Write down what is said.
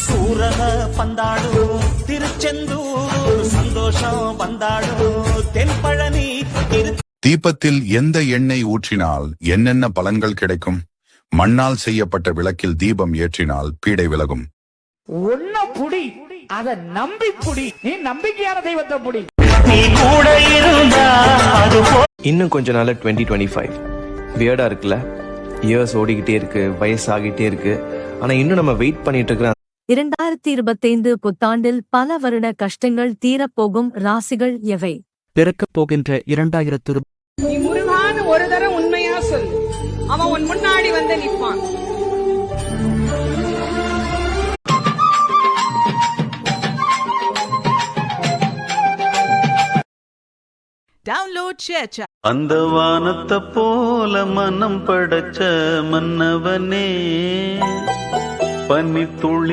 சூரன பந்தாடும் திருச்செந்தூர் சந்தோஷம் வந்தாடும் தென்பழனி தீபத்தில் எந்த எண்ணெய் ஊற்றினால் என்னென்ன பலன்கள் கிடைக்கும்? மண்ணால் செய்யப்பட்ட விளக்கில் தீபம் ஏற்றினால் பீடை விலகும். ஒன்ன புடி அத நம்பி புடி, நீ நம்பிக்கையான தெய்வத்தை புடி. நீ கூட இருந்தா அது இன்னும் கொஞ்ச நாள் 2025 வியர்டா இருக்குல்ல. இயர்ஸ் ஓடிக்கிட்டே இருக்கு, வயசாகிட்டே இருக்கு. ஆனா இன்னும் நம்ம வெயிட் பண்ணிட்டு இருக்கிற 2025 புத்தாண்டில் பல வருட கஷ்டங்கள் தீரப்போகும் ராசிகள் எவை? பிறக்கப் போகின்ற 2020 நீ முருகான்னு ஒரு தரம் உண்மையா சொல், அவன் உன் முன்னாடி வந்து நிற்பான். Download share. அந்த வானத்தை போல மனம் படைச்ச மன்னவனே, பனித்துளி